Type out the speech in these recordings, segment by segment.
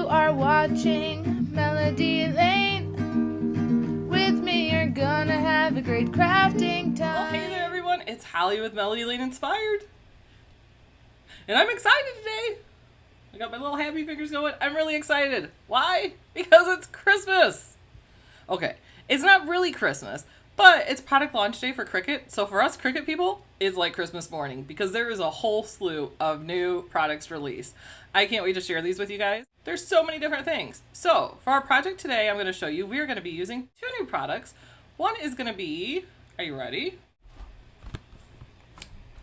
You are watching Melody Lane. With me, you're gonna have a great crafting time. Well, hey there, everyone. It's Holly with Melody Lane Inspired. And I'm excited today. I got my little happy fingers going. I'm really excited. Why? Because it's Christmas. Okay, it's not really Christmas, but it's product launch day for Cricut. So for us Cricut people, it's like Christmas morning because there is a whole slew of new products released. I can't wait to share these with you guys. There's so many different things. So for our project today, I'm going to show you, we're going to be using two new products. One is going to be, are you ready?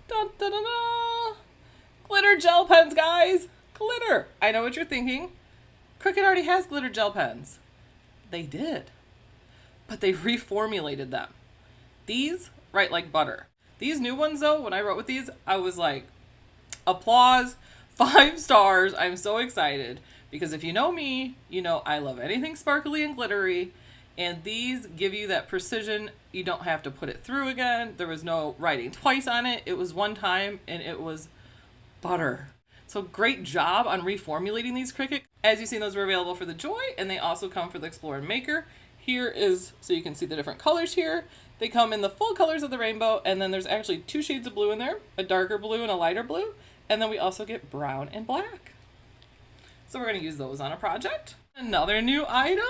Dun, dun, dun, dun. Glitter gel pens, guys. Glitter. I know what you're thinking. Cricut already has glitter gel pens. They did. But they reformulated them. These write like butter. These new ones though, when I wrote with these, I was like, applause, 5 stars. I'm so excited because if you know me, you know I love anything sparkly and glittery, and these give you that precision. You don't have to put it through again. There was no writing twice on it. It was one time and it was butter. So great job on reformulating these Cricut. As you've seen, those were available for the Joy, and they also come for the Explore and Maker. Here is, so you can see the different colors here. They come in the full colors of the rainbow, and then there's actually 2 shades of blue in there, a darker blue and a lighter blue. And then we also get brown and black. So we're gonna use those on a project. Another new item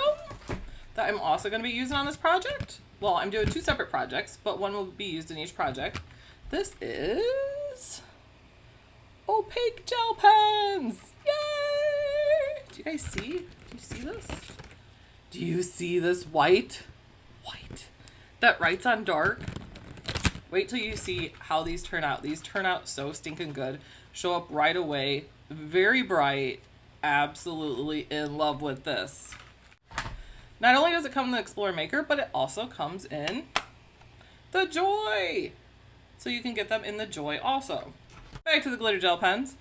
that I'm also gonna be using on this project. Well, I'm doing 2 separate projects, but one will be used in each project. This is Opaque gel pens. Yay! Do you guys see? Do you see this? Do you see this white? White. That writes on dark. Wait till you see how these turn out. These turn out so stinking good. Show up right away. Very bright. Absolutely in love with this. Not only does it come in the Explore Maker, but it also comes in the Joy. So you can get them in the Joy also. Back to the glitter gel pens.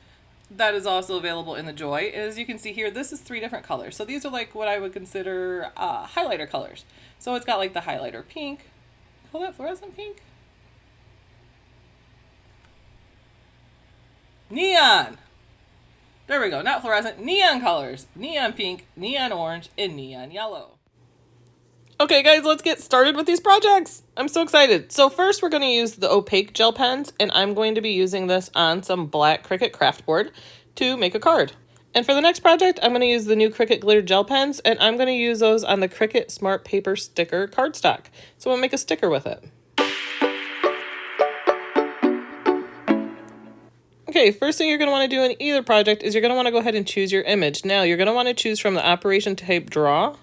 That is also available in the Joy. As you can see here, this is 3 different colors. So these are like what I would consider highlighter colors. So it's got like the highlighter pink. Call that fluorescent pink? Neon. There we go. Not fluorescent. Neon colors. Neon pink, neon orange, and neon yellow. Okay, guys, let's get started with these projects. I'm so excited. So first we're going to use the Opaque gel pens, and I'm going to be using this on some black Cricut craft board to make a card. And for the next project, I'm going to use the new Cricut glitter gel pens, and I'm going to use those on the Cricut Smart Paper Sticker cardstock. So we'll make a sticker with it. Okay, first thing you're going to want to do in either project is you're going to want to go ahead and choose your image. Now, you're going to want to choose from the operation type draw,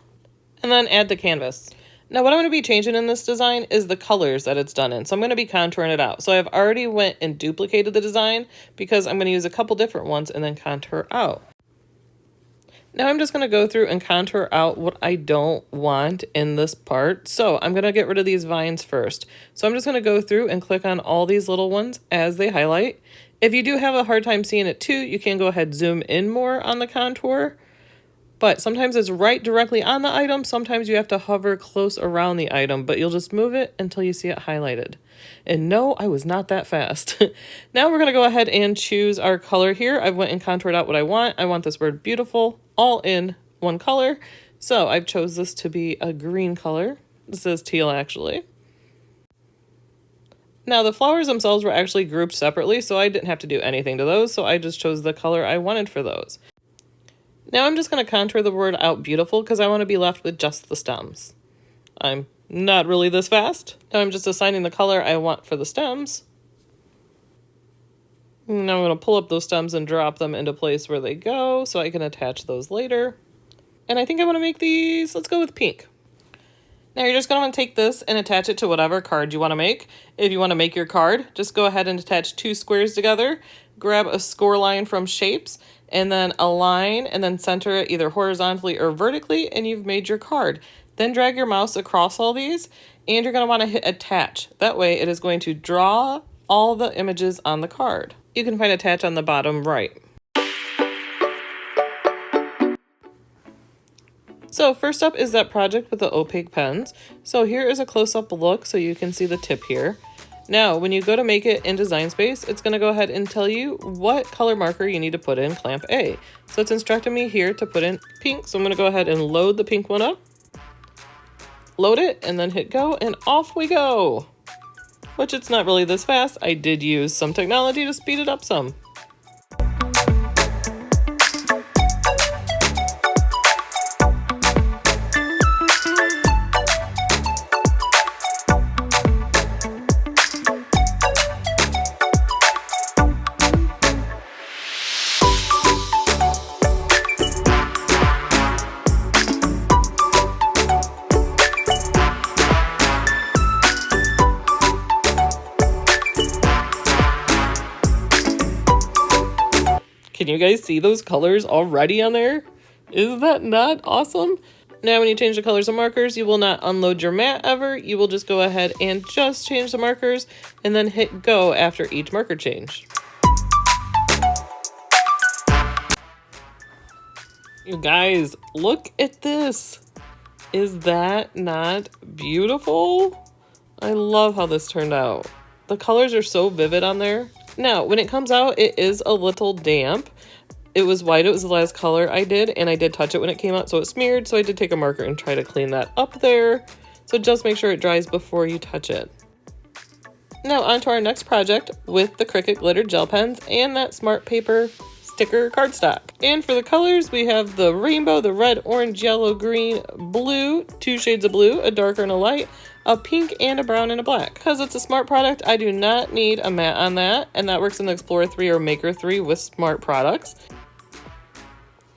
and then add the canvas. Now what I'm going to be changing in this design is the colors that it's done in. So I'm going to be contouring it out. So I've already went and duplicated the design because I'm going to use a couple different ones and then contour out. Now I'm just going to go through and contour out what I don't want in this part. So I'm going to get rid of these vines first. So I'm just going to go through and click on all these little ones as they highlight. If you do have a hard time seeing it too, you can go ahead zoom in more on the contour. But sometimes it's right directly on the item. Sometimes you have to hover close around the item, but you'll just move it until you see it highlighted. And no, I was not that fast. Now we're going to go ahead and choose our color here. I went and contoured out what I want. I want this word beautiful all in one color. So I've chose this to be a green color. This is teal actually. Now the flowers themselves were actually grouped separately, so I didn't have to do anything to those. So I just chose the color I wanted for those. Now I'm just going to contour the word out beautiful because I want to be left with just the stems. I'm not really this fast. Now I'm just assigning the color I want for the stems. Now I'm going to pull up those stems and drop them into place where they go so I can attach those later. And I think I want to make these, let's go with pink. Now you're just going to want to take this and attach it to whatever card you want to make. If you want to make your card, just go ahead and attach 2 squares together. Grab a score line from Shapes and then align and then center it either horizontally or vertically, and you've made your card. Then drag your mouse across all these and you're going to want to hit attach. That way it is going to draw all the images on the card. You can find attach on the bottom right. So first up is that project with the opaque pens. So here is a close-up look so you can see the tip here. Now, when you go to make it in Design Space, it's going to go ahead and tell you what color marker you need to put in clamp A. So it's instructing me here to put in pink. So I'm going to go ahead and load the pink one up. Load it and then hit go and off we go. Which it's not really this fast. I did use some technology to speed it up some. Can you guys see those colors already on there? Is that not awesome? Now when you change the colors of markers, you will not unload your mat ever. You will just go ahead and just change the markers and then hit go after each marker change. You guys, look at this. Is that not beautiful? I love how this turned out. The colors are so vivid on there. Now, when it comes out, it is a little damp. It was white, it was the last color I did, and I did touch it when it came out, so it smeared, so I did take a marker and try to clean that up there. So just make sure it dries before you touch it. Now on to our next project with the Cricut glitter gel pens and that smart paper sticker cardstock. And for the colors, we have the rainbow, the red, orange, yellow, green, blue, 2 shades of blue, a darker and a light, a pink, and a brown and a black. Because it's a smart product, I do not need a mat on that, and that works in the Explorer 3 or Maker 3 with smart products.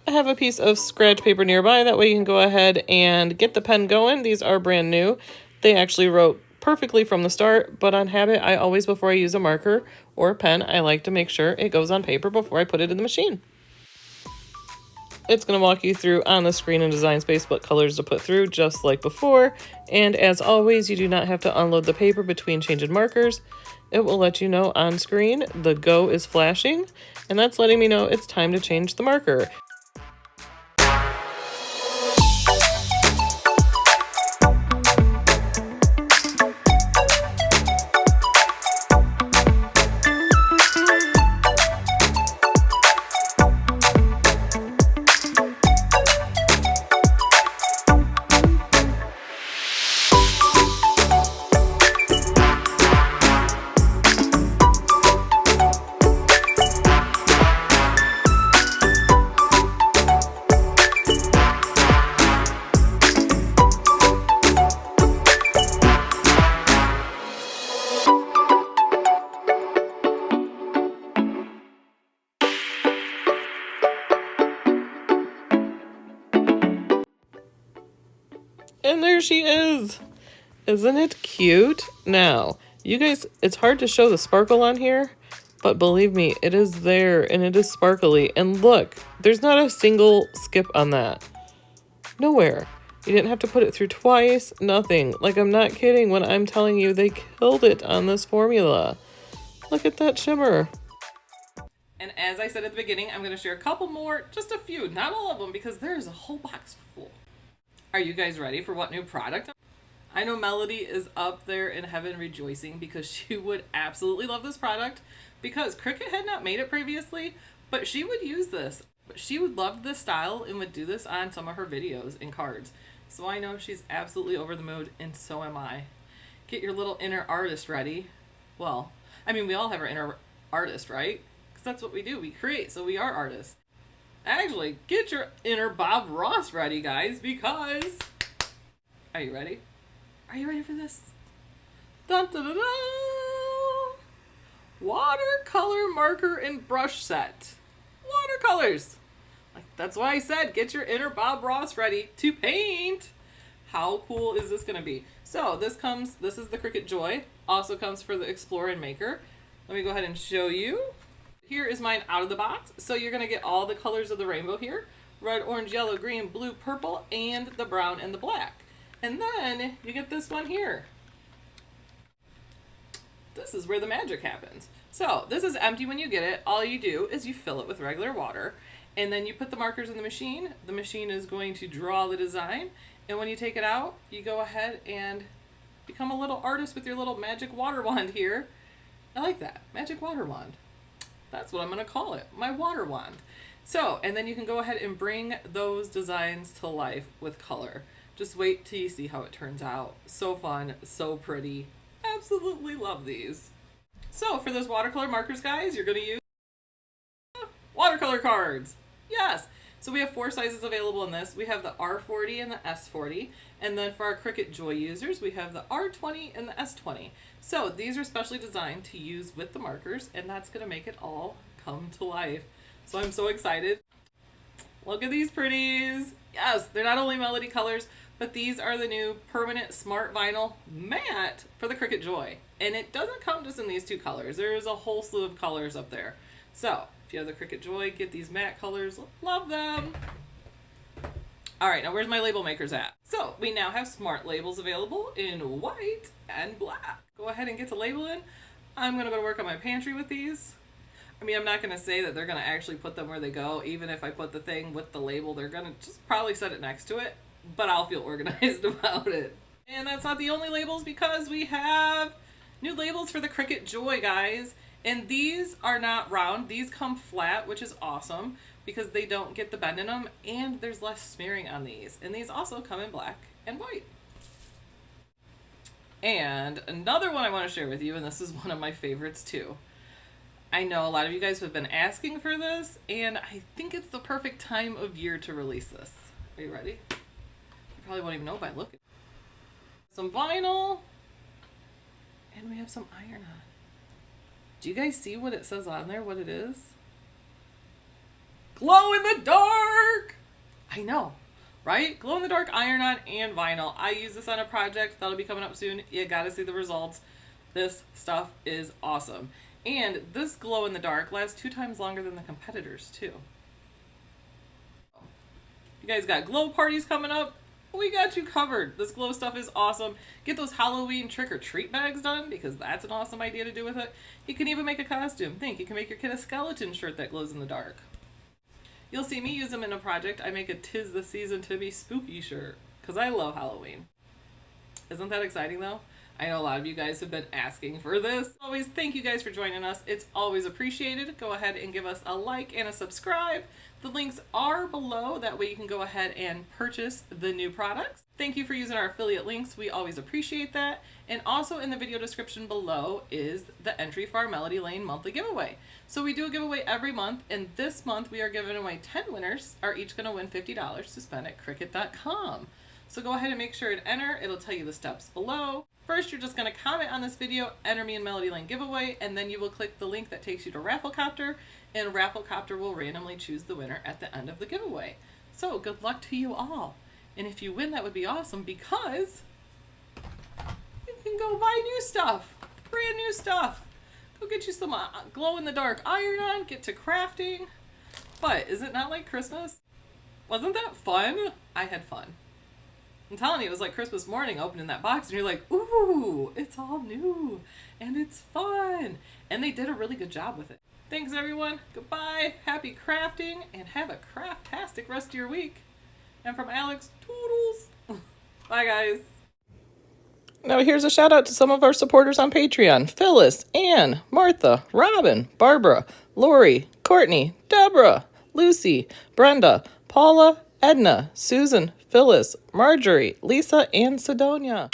I have a piece of scratch paper nearby, that way you can go ahead and get the pen going. These are brand new. They actually wrote perfectly from the start, but on habit, I always, before I use a marker or a pen, I like to make sure it goes on paper before I put it in the machine. It's going to walk you through on the screen in Design Space what colors to put through, just like before. And as always, you do not have to unload the paper between changing markers. It will let you know on screen the go is flashing, and that's letting me know it's time to change the marker. And there she is. Isn't it cute? Now, you guys, it's hard to show the sparkle on here, but believe me, it is there and it is sparkly. And look, there's not a single skip on that. Nowhere. You didn't have to put it through twice, nothing. Like, I'm not kidding when I'm telling you they killed it on this formula. Look at that shimmer. And as I said at the beginning, I'm going to share a couple more, just a few, not all of them, because there's a whole box full. Are you guys ready for what new product? I know Melody is up there in heaven rejoicing because she would absolutely love this product because Cricut had not made it previously, but she would use this. She would love this style and would do this on some of her videos and cards. So I know she's absolutely over the mood, and so am I. Get your little inner artist ready. Well, I mean, we all have our inner artist, right? Because that's what we do. We create, so we are artists. Actually, get your inner Bob Ross ready, guys, because... Are you ready? Are you ready for this? Dun, dun, dun, dun. Watercolor marker and brush set. Watercolors. Like, that's why I said get your inner Bob Ross ready to paint. How cool is this going to be? So this is the Cricut Joy. Also comes for the Explorer and Maker. Let me go ahead and show you. Here is mine out of the box. So you're going to get all the colors of the rainbow here. Red, orange, yellow, green, blue, purple, and the brown and the black. And then you get this one here. This is where the magic happens. So this is empty when you get it. All you do is you fill it with regular water, and then you put the markers in the machine. The machine is going to draw the design, and when you take it out, you go ahead and Become a little artist with your little magic water wand here. I like that. Magic water wand. That's what I'm going to call it. My water wand. So, and then you can go ahead and bring those designs to life with color. Just wait till you see how it turns out. So fun, so pretty. Absolutely love these. So for those watercolor markers, guys, you're going to use watercolor cards. Yes. So we have 4 sizes available in this. We have the R40 and the S40. And then for our Cricut Joy users, we have the R20 and the S20. So these are specially designed to use with the markers, and that's going to make it all come to life. So I'm so excited. Look at these pretties. Yes, they're not only melody colors, but these are the new permanent smart vinyl matte for the Cricut Joy. And it doesn't come just in these 2 colors. There's a whole slew of colors up there. So if you have the Cricut Joy, get these matte colors. Love them. All right, now where's my label makers at? So we now have smart labels available in white and black. Go ahead and get to labeling. I'm gonna go to work on my pantry with these. I mean, I'm not gonna say that they're gonna actually put them where they go. Even if I put the thing with the label, they're gonna just probably set it next to it, but I'll feel organized about it. And that's not the only labels, because we have new labels for the Cricut Joy, guys. And these are not round. These come flat, which is awesome because they don't get the bend in them, and there's less smearing on these. And these also come in black and white. And another one I want to share with you, and this is one of my favorites too. I know a lot of you guys have been asking for this, and I think it's the perfect time of year to release this. Are you ready? You probably won't even know by looking. Some vinyl, and we have some iron on. Do you guys see what it says on there, what it is? Glow in the dark! I know, right? Glow in the dark iron-on and vinyl. I use this on a project that'll be coming up soon. You gotta see the results. This stuff is awesome. And this glow in the dark lasts 2 times longer than the competitors too. You guys got glow parties coming up? We got you covered. This glow stuff is awesome. Get those Halloween trick-or-treat bags done, because that's an awesome idea to do with it. You can even make a costume. Think, you can make your kid a skeleton shirt that glows in the dark. You'll see me use them in a project. I make a 'Tis the Season to Be Spooky shirt, because I love Halloween. Isn't that exciting though? I know a lot of you guys have been asking for this. Always thank you guys for joining us. It's always appreciated. Go ahead and give us a like and a subscribe. The links are below. That way you can go ahead and purchase the new products. Thank you for using our affiliate links. We always appreciate that. And also in the video description below is the entry for our Melody Lane monthly giveaway. So we do a giveaway every month, and this month we are giving away 10 winners, are each going to win $50 to spend at Cricut.com. So go ahead and make sure to enter. It'll tell you the steps below. First, you're just going to comment on this video, enter me in Melody Lane giveaway, and then you will click the link that takes you to Rafflecopter, and Rafflecopter will randomly choose the winner at the end of the giveaway. So good luck to you all. And if you win, that would be awesome, because you can go buy new stuff, brand new stuff. Go get you some glow-in-the-dark iron-on, get to crafting. But is it not like Christmas? Wasn't that fun? I had fun. I'm telling you, it was like Christmas morning opening that box, and you're like, ooh, it's all new, and it's fun. And they did a really good job with it. Thanks, everyone. Goodbye. Happy crafting, and have a craftastic rest of your week. And from Alex, toodles. Bye, guys. Now here's a shout out to some of our supporters on Patreon. Phyllis, Ann, Martha, Robin, Barbara, Lori, Courtney, Deborah, Lucy, Brenda, Paula, Edna, Susan, Phyllis, Marjorie, Lisa, and Sidonia.